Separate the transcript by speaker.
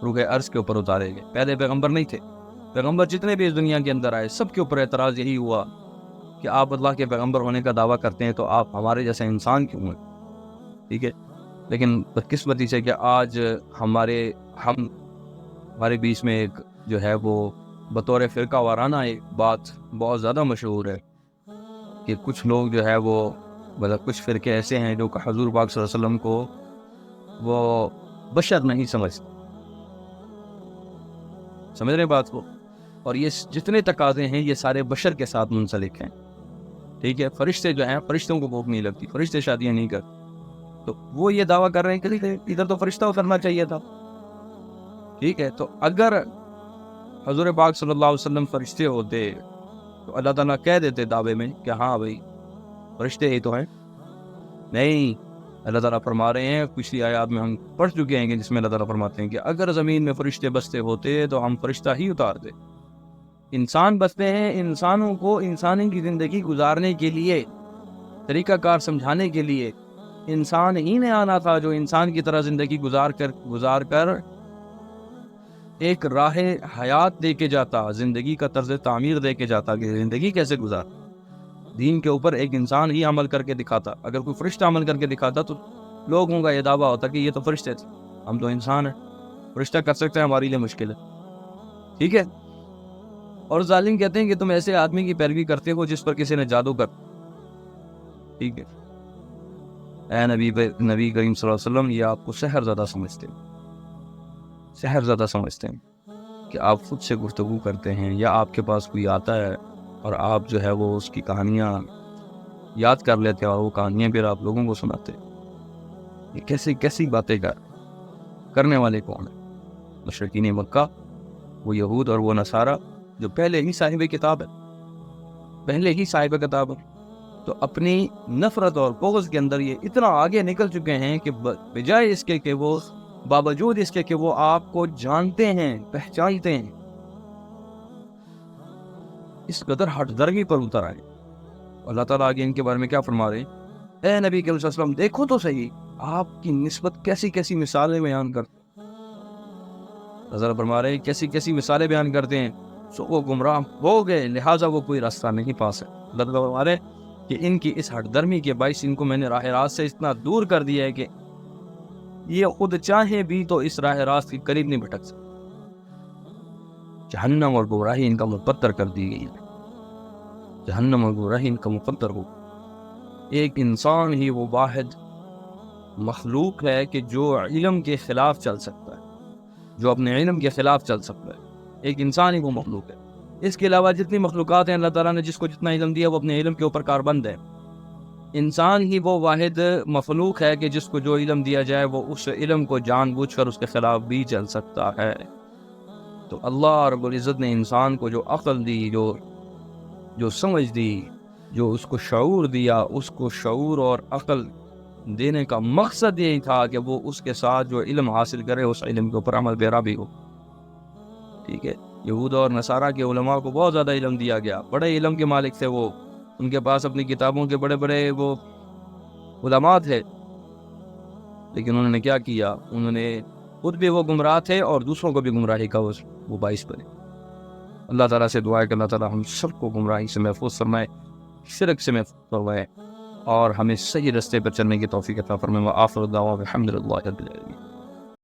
Speaker 1: روح عرش کے اوپر اتارے گئے. پہلے پیغمبر نہیں تھے. پیغمبر جتنے بھی اس دنیا کے اندر آئے سب کے اوپر اعتراض یہی ہوا کہ آپ اللہ کے پیغمبر ہونے کا دعویٰ کرتے ہیں تو آپ ہمارے جیسے انسان کیوں ہیں. ٹھیک ہے. لیکن بدقسمتی سے کہ آج ہمارے بیچ میں ایک جو ہے وہ بطور فرقہ وارانہ ایک بات بہت زیادہ مشہور ہے کہ کچھ لوگ جو ہے وہ مطلب کچھ فرقے ایسے ہیں جو کہ حضور پاک صلی اللہ علیہ وسلم کو وہ بشر نہیں سمجھتے. سمجھ رہے بات کو. اور یہ جتنے تقاضے ہیں یہ سارے بشر کے ساتھ منسلک ہیں. ٹھیک ہے. فرشتے جو ہیں فرشتوں کو بھوک نہیں لگتی, فرشتے شادیاں نہیں کرتے. تو وہ یہ دعویٰ کر رہے ہیں کہ ادھر تو فرشتہ اترنا چاہیے تھا. ٹھیک ہے. تو اگر حضور پاک صلی اللہ علیہ وسلم فرشتے ہوتے تو اللہ تعالیٰ کہہ دیتے دعوے میں کہ ہاں بھائی فرشتے ہی تو ہیں. نہیں, اللہ تعالیٰ فرما رہے ہیں, پچھلی آیات میں ہم پڑھ چکے ہیں کہ جس میں اللہ تعالیٰ فرماتے ہیں کہ اگر زمین میں فرشتے بستے ہوتے تو ہم فرشتہ ہی اتارتے. انسان بستے ہیں انسانوں کو انسانی کی زندگی گزارنے کے لیے, طریقہ کار سمجھانے کے لیے. انسان ہی نے آنا تھا جو انسان کی طرح زندگی گزار کر ایک راہ حیات دے کے جاتا, زندگی کا طرز تعمیر دے کے جاتا کہ زندگی کیسے گزار. دین کے اوپر ایک انسان ہی عمل کر کے دکھاتا. اگر کوئی فرشتہ عمل کر کے دکھاتا تو لوگوں کا یہ دعویٰ ہوتا کہ یہ تو فرشتے تھے, ہم تو انسان ہیں, فرشتہ کر سکتے ہیں, ہمارے لیے مشکل ہے. ٹھیک ہے. اور ظالم کہتے ہیں کہ تم ایسے آدمی کی پیروی کرتے ہو جس پر کسی نے جادو کر. ٹھیک ہے. اے نبی کریم صلی اللہ علیہ وسلم, یہ آپ کو سحر زدہ سمجھتے ہیں, سحر زدہ سمجھتے ہیں کہ آپ خود سے گفتگو کرتے ہیں یا آپ کے پاس کوئی آتا ہے اور آپ جو ہے وہ اس کی کہانیاں یاد کر لیتے ہیں اور وہ کہانیاں پھر آپ لوگوں کو سناتے ہیں. یہ کیسی باتیں کرنے والے کون ہیں؟ مشرکین مکہ, وہ یہود اور وہ نصارہ جو پہلے ہی صاحب کتاب ہے, تو اپنی نفرت اور بغض کے اندر یہ اتنا آگے نکل چکے ہیں کہ بجائے اس کے کہ وہ باوجود اس کے کہ وہ آپ کو جانتے ہیں پہچانتے ہیں, اس قدر ہٹ درمی پر اتر آئے. اللہ تعالیٰ آگے ان کے بارے میں کیا فرما رہے ہیں؟ اے نبی صلی اللہ علیہ وسلم دیکھو تو صحیح آپ کی نسبت کیسی مثالیں بیان کرتے ہیں. اللہ تعالیٰ فرما رہے ہیں کیسی مثالیں بیان کرتے ہیں, سو وہ گمراہ ہو گئے لہٰذا وہ کوئی راستہ نہیں پا سکے. اللہ تعالیٰ فرما رہے ہیں کہ ان کی اس ہٹ درمی کے باعث ان کو میں نے راہ راست سے اتنا دور کر دیا ہے کہ یہ خود چاہے بھی تو اس راہ راست کے قریب نہیں بھٹک سکتے. جہنم اور گمراہی ان کا مقدر کر دی گئی ہے. جہنم اور گمراہی ان کا مقدر ہو. ایک انسان ہی وہ واحد مخلوق ہے کہ جو علم کے خلاف چل سکتا ہے, جو اپنے علم کے خلاف چل سکتا ہے. ایک انسان ہی وہ مخلوق ہے. اس کے علاوہ جتنی مخلوقات ہیں اللہ تعالیٰ نے جس کو جتنا علم دیا وہ اپنے علم کے اوپر کاربند ہے. انسان ہی وہ واحد مخلوق ہے کہ جس کو جو علم دیا جائے وہ اس علم کو جان بوجھ کر اس کے خلاف بھی چل سکتا ہے. تو اللہ رب العزت نے انسان کو جو عقل دی, جو سمجھ دی, جو اس کو شعور دیا, اس کو شعور اور عقل دینے کا مقصد یہی تھا کہ وہ اس کے ساتھ جو علم حاصل کرے اس علم کے اوپر عمل پیرا بھی ہو. ٹھیک ہے. یہود اور نصارہ کے علماء کو بہت زیادہ علم دیا گیا, بڑے علم کے مالک تھے وہ, ان کے پاس اپنی کتابوں کے بڑے وہ علماء تھے, لیکن انہوں نے کیا کیا, انہوں نے خود بھی وہ گمراہ تھے اور دوسروں کو بھی گمراہی کا وہ باعث بنے. اللہ تعالیٰ سے دعا ہے کہ اللہ تعالیٰ ہم سب کو گمراہی سے محفوظ فرمائے, شرک سے محفوظ فرمائے اور ہمیں صحیح رستے پر چلنے کی توفیق عطا فرمائے. وآخر دعوانا الحمد للہ رب العالمین.